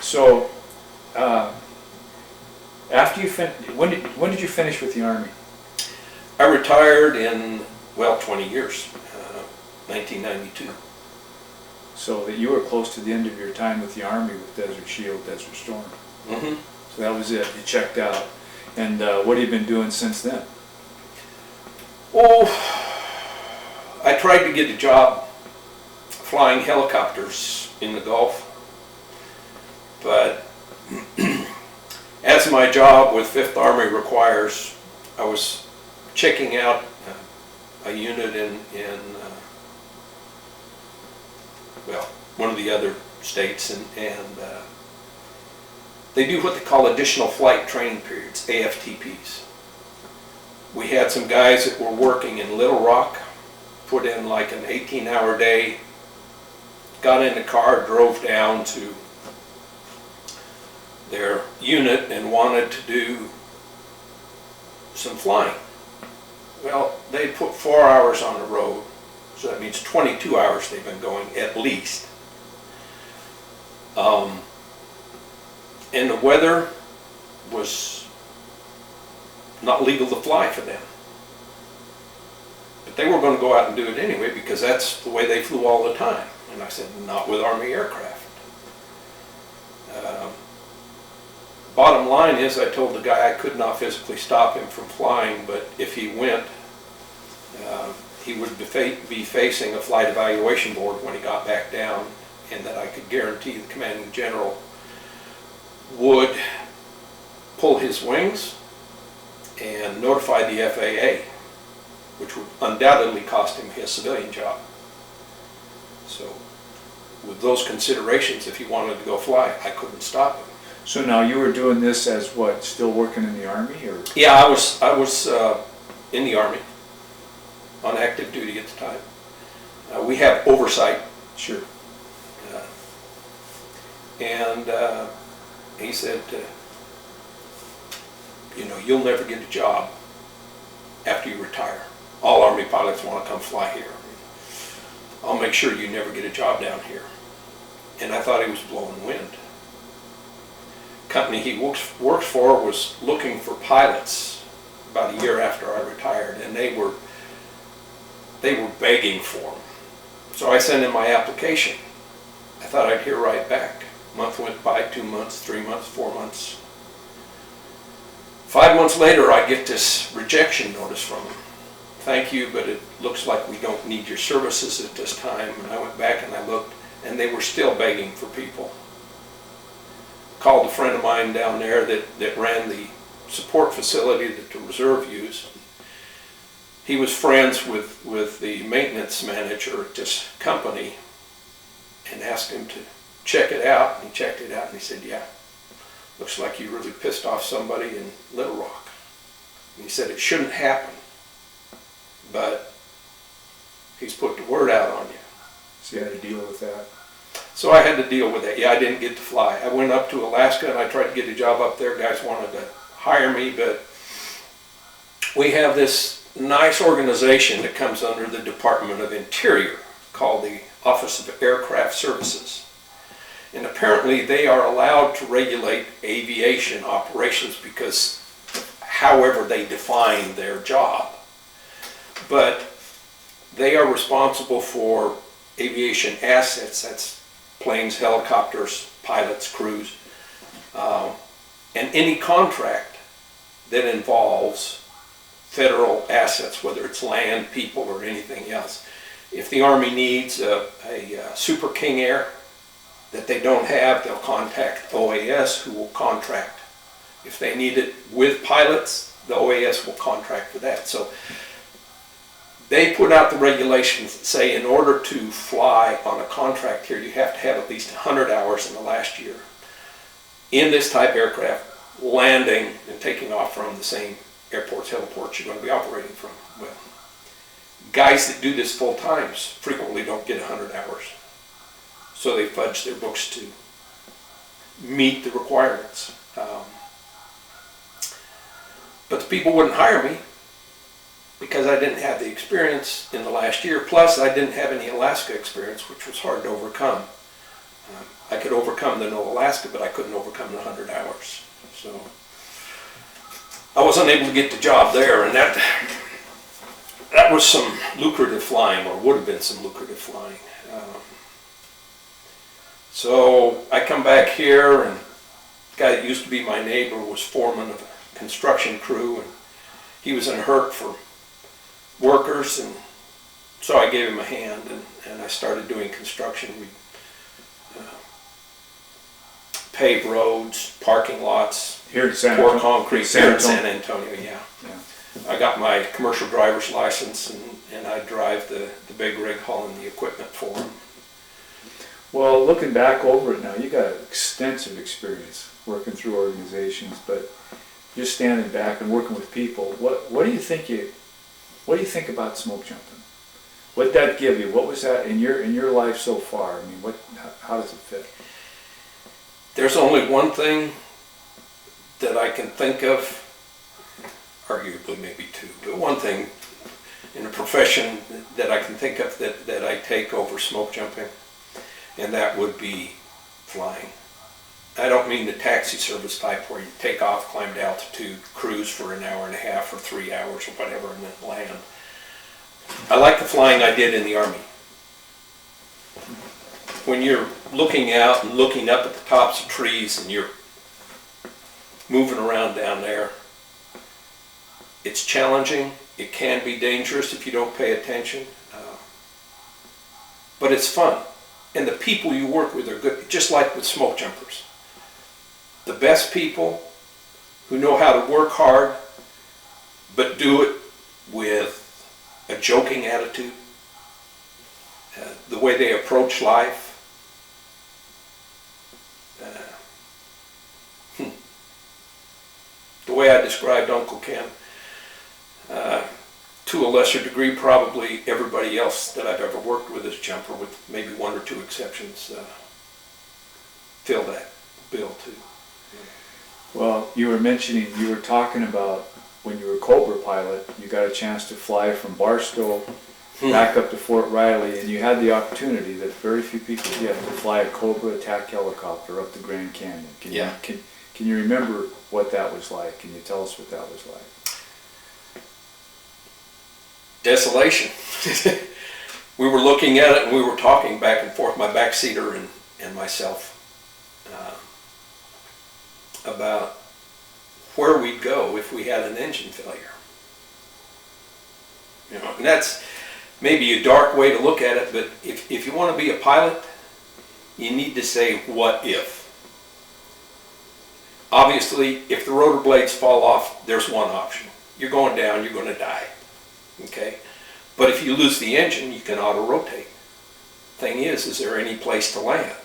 So, after you when did you finish with the Army? I retired in, well, 20 years, 1992. So that you were close to the end of your time with the Army with Desert Shield, Desert Storm. Mm-hmm. So that was it. You checked out. And what have you been doing since then? Oh, I tried to get a job flying helicopters in the Gulf, but as my job with 5th Army requires, I was checking out a unit in well, one of the other states, and they do what they call additional flight training periods, AFTPs. We had some guys that were working in Little Rock, put in like an 18-hour day, got in the car, drove down to their unit and wanted to do some flying. Well, they put 4 hours on the road, so that means 22 hours they've been going at least. And the weather was not legal to fly for them. But they were going to go out and do it anyway because that's the way they flew all the time. And I said, not with Army aircraft. Bottom line is, I told the guy I could not physically stop him from flying, but if he went, he would be facing a flight evaluation board when he got back down, and that I could guarantee the commanding general would pull his wings and notify the FAA, which would undoubtedly cost him his civilian job. So with those considerations, if he wanted to go fly, I couldn't stop him. So now you were doing this as what, still working in the Army, or? Yeah, I was in the Army on active duty at the time. We have oversight. Sure. And he said, you know, you'll never get a job after you retire. All Army pilots want to come fly here. I'll make sure you never get a job down here. And I thought he was blowing wind. Company he works for was looking for pilots about a year after I retired, and they were begging for them. So I sent in my application. I thought I'd hear right back. A month went by, 2 months, 3 months, 4 months. 5 months later, I get this rejection notice from them. Thank you, but it looks like we don't need your services at this time. And I went back and I looked, and they were still begging for people. Called a friend of mine down there that ran the support facility that the reserve used. He was friends with the maintenance manager at this company, and asked him to check it out. And he checked it out and he said, yeah, looks like you really pissed off somebody in Little Rock. And he said it shouldn't happen, but he's put the word out on you. So you had to deal with that. So I had to deal with that. Yeah, I didn't get to fly. I went up to Alaska and I tried to get a job up there. Guys wanted to hire me, but we have this nice organization that comes under the Department of Interior called the Office of Aircraft Services. And apparently they are allowed to regulate aviation operations because however they define their job. But they are responsible for aviation assets, that's planes, helicopters, pilots, crews, and any contract that involves federal assets, whether it's land, people, or anything else. If the Army needs a Super King Air that they don't have, they'll contact OAS, who will contract. If they need it with pilots, the OAS will contract for that. So they put out the regulations that say in order to fly on a contract here, you have to have at least 100 hours in the last year in this type aircraft, landing and taking off from the same airports, heliports you're going to be operating from. Well, guys that do this full times frequently don't get 100 hours. So they fudge their books to meet the requirements. But the people wouldn't hire me because I didn't have the experience in the last year. Plus, I didn't have any Alaska experience, which was hard to overcome. I could overcome the no Alaska, but I couldn't overcome the 100 hours. So I wasn't able to get the job there, and that was some lucrative flying, or would have been some lucrative flying. So I come back here, and the guy that used to be my neighbor was foreman of a construction crew, and he was in a hurt for workers, and so I gave him a hand, and I started doing construction. We paved roads, parking lots, Here in San pour Antonio. concrete here in San Antonio, yeah. Yeah. I got my commercial driver's license, and I drive the big rig hauling the equipment for them. Well, looking back over it now, you got extensive experience working through organizations, but just standing back and working with people, what do you think about smoke jumping? What did that give you? What was that in your life so far? I mean, how does it fit? There's only one thing that I can think of, arguably maybe two, but one thing in a profession that I can think of that I take over smoke jumping, and that would be flying. I don't mean the taxi service type where you take off, climb to altitude, cruise for an hour and a half or 3 hours or whatever, and then land. I like the flying I did in the Army. When you're looking out and looking up at the tops of trees and you're moving around down there, it's challenging. It can be dangerous if you don't pay attention, but it's fun. And the people you work with are good, just like with smoke jumpers. The best people who know how to work hard, but do it with a joking attitude, the way they approach life. The way I described Uncle Ken, to a lesser degree, probably everybody else that I've ever worked with as a jumper, with maybe 1 or 2 exceptions, fill that bill too. Well, you were talking about when you were Cobra pilot, you got a chance to fly from Barstow back up to Fort Riley, and you had the opportunity that very few people get to fly a Cobra Attack Helicopter up the Grand Canyon. Can you remember what that was like? Can you tell us what that was like? Desolation. We were looking at it and we were talking back and forth, my backseater and myself, about where we'd go if we had an engine failure. You know, and that's maybe a dark way to look at it, but if you want to be a pilot, you need to say, what if? Obviously, if the rotor blades fall off, there's one option. You're going down, you're going to die. Okay? But if you lose the engine, you can auto-rotate. Thing is there any place to land?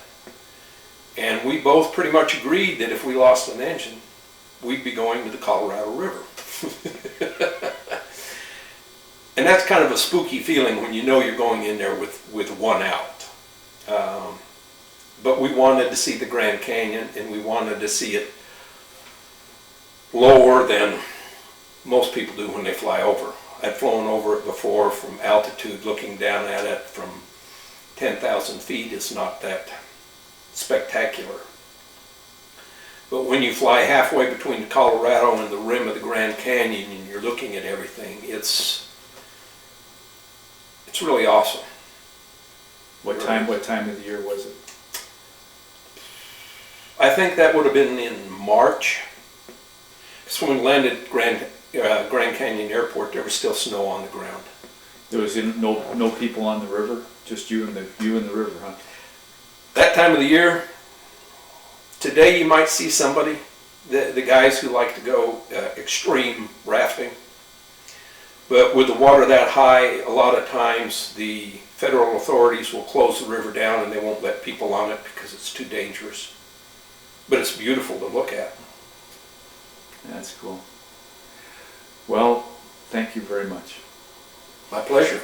And we both pretty much agreed that if we lost an engine, we'd be going to the Colorado River. And that's kind of a spooky feeling when you know you're going in there with one out. But we wanted to see the Grand Canyon, and we wanted to see it lower than most people do when they fly over. I'd flown over it before from altitude. Looking down at it from 10,000 feet is not that spectacular. But when you fly halfway between Colorado and the rim of the Grand Canyon and you're looking at everything, it's really awesome. What time of the year was it? I think that would have been in March. Because when we landed at Grand Canyon Airport, there was still snow on the ground. There was no people on the river, just you and the river, huh? That time of the year, today you might see somebody, the guys who like to go extreme rafting. But with the water that high, a lot of times the federal authorities will close the river down and they won't let people on it because it's too dangerous. But it's beautiful to look at. That's cool. Well, thank you very much. My pleasure.